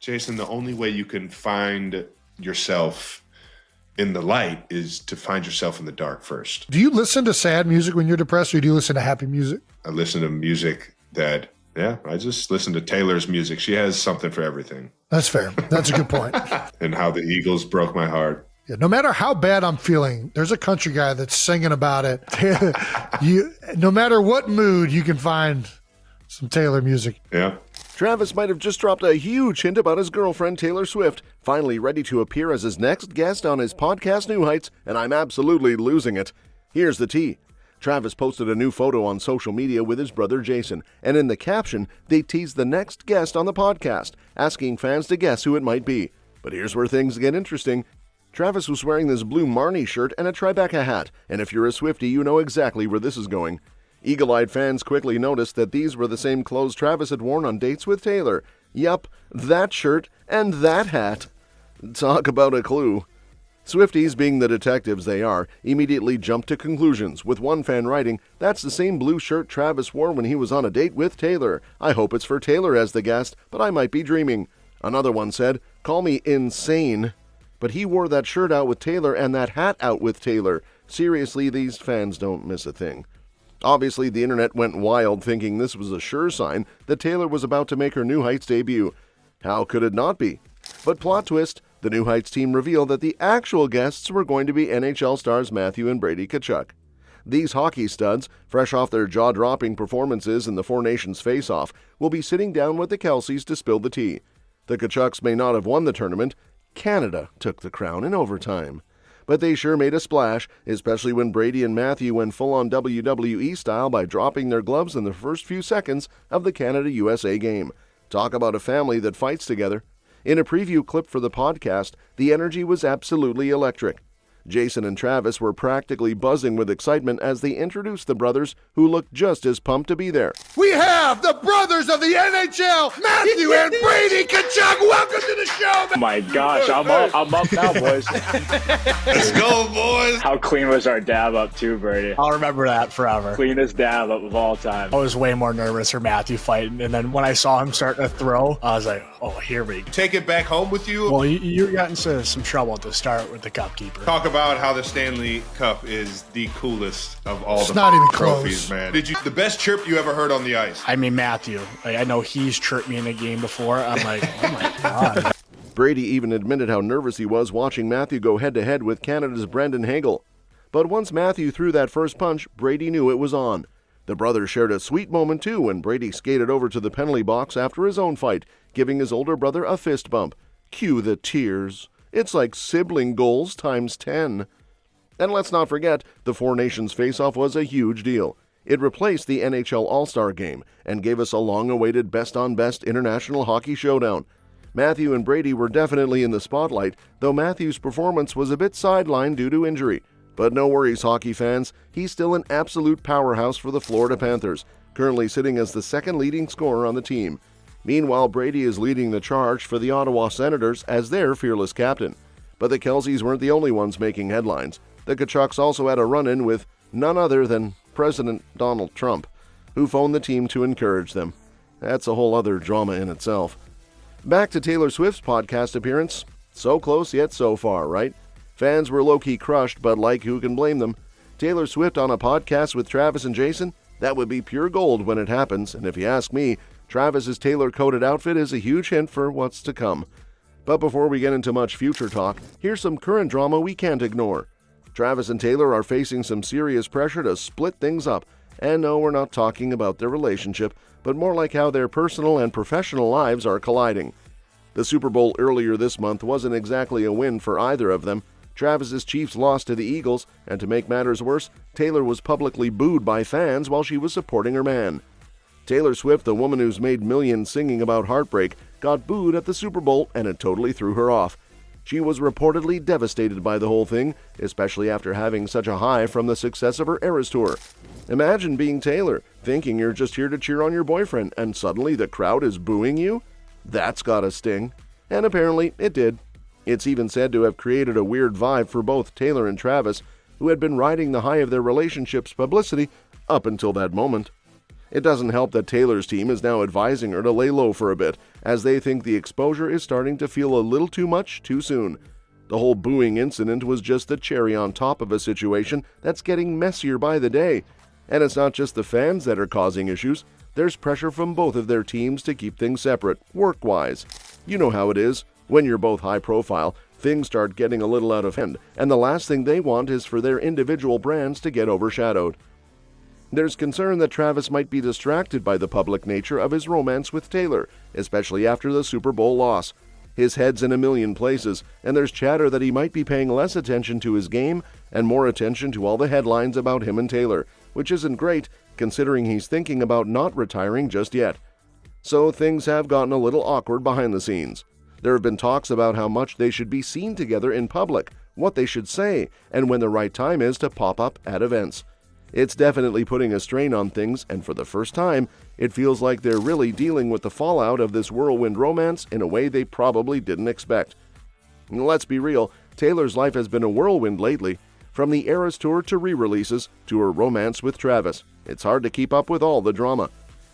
Jason, the only way you can find yourself in the light is to find yourself in the dark first. Do you listen to sad music when you're depressed, or do you listen to happy music? I listen to music I just listen to Taylor's music. She has something for everything. That's fair. That's a good point. And how the Eagles broke my heart. Yeah, no matter how bad I'm feeling, there's a country guy that's singing about it. No matter what mood, you can find some Taylor music. Yeah. Travis might have just dropped a huge hint about his girlfriend, Taylor Swift, finally ready to appear as his next guest on his podcast New Heights, and I'm absolutely losing it. Here's the tea. Travis posted a new photo on social media with his brother Jason, and in the caption, they teased the next guest on the podcast, asking fans to guess who it might be. But here's where things get interesting. Travis was wearing this blue Marnie shirt and a Tribeca hat, and if you're a Swiftie, you know exactly where this is going. Eagle-eyed fans quickly noticed that these were the same clothes Travis had worn on dates with Taylor. Yup, that shirt and that hat. Talk about a clue. Swifties, being the detectives they are, immediately jumped to conclusions, with one fan writing, "That's the same blue shirt Travis wore when he was on a date with Taylor. I hope it's for Taylor as the guest, but I might be dreaming." Another one said, "Call me insane, but he wore that shirt out with Taylor and that hat out with Taylor. Seriously, these fans don't miss a thing." Obviously, the internet went wild thinking this was a sure sign that Taylor was about to make her New Heights debut. How could it not be? But plot twist, the New Heights team revealed that the actual guests were going to be NHL stars Matthew and Brady Tkachuk. These hockey studs, fresh off their jaw-dropping performances in the Four Nations face-off, will be sitting down with the Kelces to spill the tea. The Tkachuks may not have won the tournament. Canada took the crown in overtime. But they sure made a splash, especially when Brady and Matthew went full-on WWE style by dropping their gloves in the first few seconds of the Canada-USA game. Talk about a family that fights together. In a preview clip for the podcast, the energy was absolutely electric. Jason and Travis were practically buzzing with excitement as they introduced the brothers, who looked just as pumped to be there. We have the brothers of the NHL, Matthew and Brady Tkachuk. Welcome to the show, man. Oh my gosh, I'm up now, boys. Let's go, boys. How clean was our dab up too, Brady? I'll remember that forever. Cleanest dab up of all time. I was way more nervous for Matthew fighting, and then when I saw him starting to throw, I was like, oh, here we go. Take it back home with you. Well, you got into some trouble at the start with the cup keeper. Talk about how the Stanley Cup is the coolest of all It's the not even trophies, close. man. The best chirp you ever heard on the ice? I mean, Matthew. Like, I know he's chirped me in a game before. I'm like, oh my God. Brady even admitted how nervous he was watching Matthew go head-to-head with Canada's Brendan Hagel. But once Matthew threw that first punch, Brady knew it was on. The brothers shared a sweet moment too when Brady skated over to the penalty box after his own fight, giving his older brother a fist bump. Cue the tears. It's like sibling goals times 10. And let's not forget, the Four Nations face-off was a huge deal. It replaced the NHL All-Star Game and gave us a long-awaited best-on-best international hockey showdown. Matthew and Brady were definitely in the spotlight, though Matthew's performance was a bit sidelined due to injury. But no worries, hockey fans. He's still an absolute powerhouse for the Florida Panthers, currently sitting as the second leading scorer on the team. Meanwhile, Brady is leading the charge for the Ottawa Senators as their fearless captain. But the Kelces weren't the only ones making headlines. The Tkachuks also had a run-in with none other than President Donald Trump, who phoned the team to encourage them. That's a whole other drama in itself. Back to Taylor Swift's podcast appearance. So close yet so far, right? Fans were low-key crushed, but like, who can blame them? Taylor Swift on a podcast with Travis and Jason? That would be pure gold when it happens, and if you ask me, Travis's Taylor-coated outfit is a huge hint for what's to come. But before we get into much future talk, here's some current drama we can't ignore. Travis and Taylor are facing some serious pressure to split things up. And no, we're not talking about their relationship, but more like how their personal and professional lives are colliding. The Super Bowl earlier this month wasn't exactly a win for either of them. Travis's Chiefs lost to the Eagles, and to make matters worse, Taylor was publicly booed by fans while she was supporting her man. Taylor Swift, the woman who's made millions singing about heartbreak, got booed at the Super Bowl, and it totally threw her off. She was reportedly devastated by the whole thing, especially after having such a high from the success of her Eras Tour. Imagine being Taylor, thinking you're just here to cheer on your boyfriend, and suddenly the crowd is booing you? That's gotta sting. And apparently it did. It's even said to have created a weird vibe for both Taylor and Travis, who had been riding the high of their relationship's publicity up until that moment. It doesn't help that Taylor's team is now advising her to lay low for a bit, as they think the exposure is starting to feel a little too much too soon. The whole booing incident was just the cherry on top of a situation that's getting messier by the day. And it's not just the fans that are causing issues. There's pressure from both of their teams to keep things separate, work-wise. You know how it is. When you're both high profile, things start getting a little out of hand, and the last thing they want is for their individual brands to get overshadowed. There's concern that Travis might be distracted by the public nature of his romance with Taylor, especially after the Super Bowl loss. His head's in a million places, and there's chatter that he might be paying less attention to his game and more attention to all the headlines about him and Taylor, which isn't great, considering he's thinking about not retiring just yet. So things have gotten a little awkward behind the scenes. There have been talks about how much they should be seen together in public, what they should say, and when the right time is to pop up at events. It's definitely putting a strain on things, and for the first time, it feels like they're really dealing with the fallout of this whirlwind romance in a way they probably didn't expect. Let's be real, Taylor's life has been a whirlwind lately, from the Eras Tour to re-releases to her romance with Travis. It's hard to keep up with all the drama.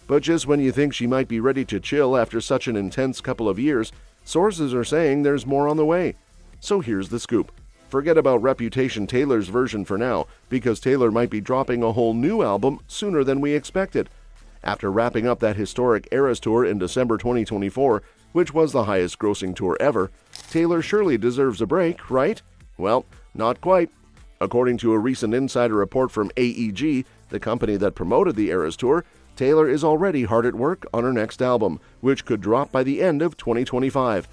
But just when you think she might be ready to chill after such an intense couple of years, sources are saying there's more on the way. So here's the scoop. Forget about Reputation Taylor's version for now, because Taylor might be dropping a whole new album sooner than we expected. After wrapping up that historic Eras Tour in December 2024, which was the highest grossing tour ever, Taylor surely deserves a break, right? Well, not quite. According to a recent insider report from AEG, the company that promoted the Eras Tour, Taylor is already hard at work on her next album, which could drop by the end of 2025.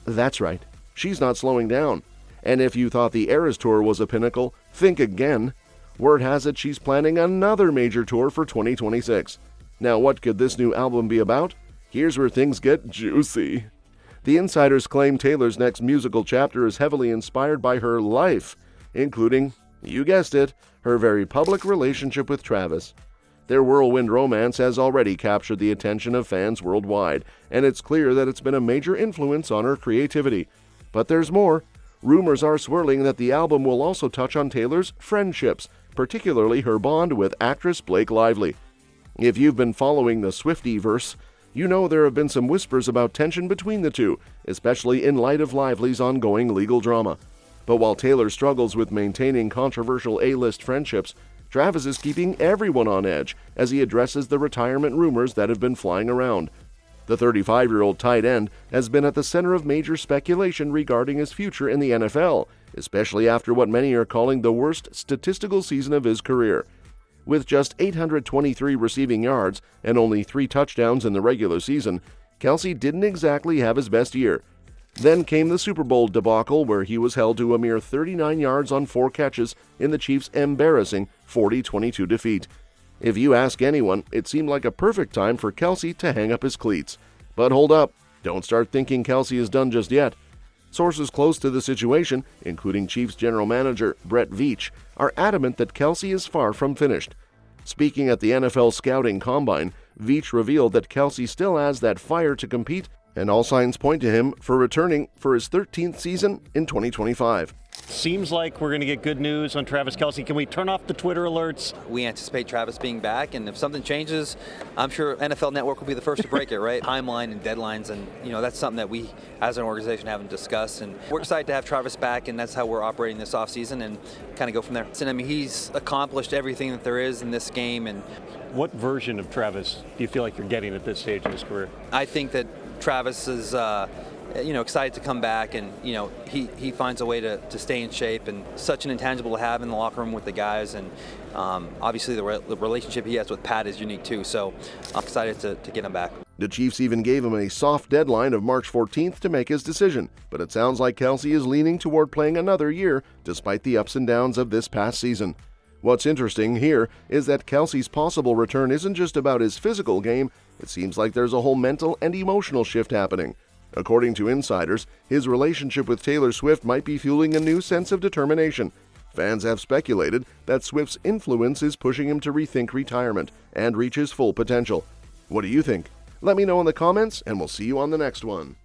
That's right, she's not slowing down. And if you thought the Eras Tour was a pinnacle, think again. Word has it she's planning another major tour for 2026. Now, what could this new album be about? Here's where things get juicy. The insiders claim Taylor's next musical chapter is heavily inspired by her life, including, you guessed it, her very public relationship with Travis. Their whirlwind romance has already captured the attention of fans worldwide, and it's clear that it's been a major influence on her creativity. But there's more. Rumors are swirling that the album will also touch on Taylor's friendships, particularly her bond with actress Blake Lively. If you've been following the Swiftie-verse, you know there have been some whispers about tension between the two, especially in light of Lively's ongoing legal drama. But while Taylor struggles with maintaining controversial A-list friendships, Travis is keeping everyone on edge as he addresses the retirement rumors that have been flying around. The 35-year-old tight end has been at the center of major speculation regarding his future in the NFL, especially after what many are calling the worst statistical season of his career. With just 823 receiving yards and only 3 touchdowns in the regular season, Kelce didn't exactly have his best year. Then came the Super Bowl debacle, where he was held to a mere 39 yards on 4 catches in the Chiefs' embarrassing 40-22 defeat. If you ask anyone, it seemed like a perfect time for Kelce to hang up his cleats. But hold up, don't start thinking Kelce is done just yet. Sources close to the situation, including Chiefs general manager Brett Veach, are adamant that Kelce is far from finished. Speaking at the NFL Scouting Combine, Veach revealed that Kelce still has that fire to compete, and all signs point to him for returning for his 13th season in 2025. Seems like we're going to get good news on Travis Kelce. Can we turn off the Twitter alerts? We anticipate Travis being back, and if something changes, I'm sure NFL Network will be the first to break it, right? Timeline and deadlines, and that's something that we as an organization haven't discussed, and we're excited to have Travis back, and that's how we're operating this offseason and kind of go from there. And I mean, he's accomplished everything that there is in this game. And what version of Travis do you feel like you're getting at this stage in his career? I think that Travis is excited to come back, and he finds a way to stay in shape, and such an intangible to have in the locker room with the guys, and obviously the relationship he has with Pat is unique too, so I'm excited to get him back. The Chiefs even gave him a soft deadline of March 14th to make his decision, but it sounds like Kelce is leaning toward playing another year despite the ups and downs of this past season. What's interesting here is that Kelce's possible return isn't just about his physical game. It seems like there's a whole mental and emotional shift happening. According to insiders, his relationship with Taylor Swift might be fueling a new sense of determination. Fans have speculated that Swift's influence is pushing him to rethink retirement and reach his full potential. What do you think? Let me know in the comments, and we'll see you on the next one.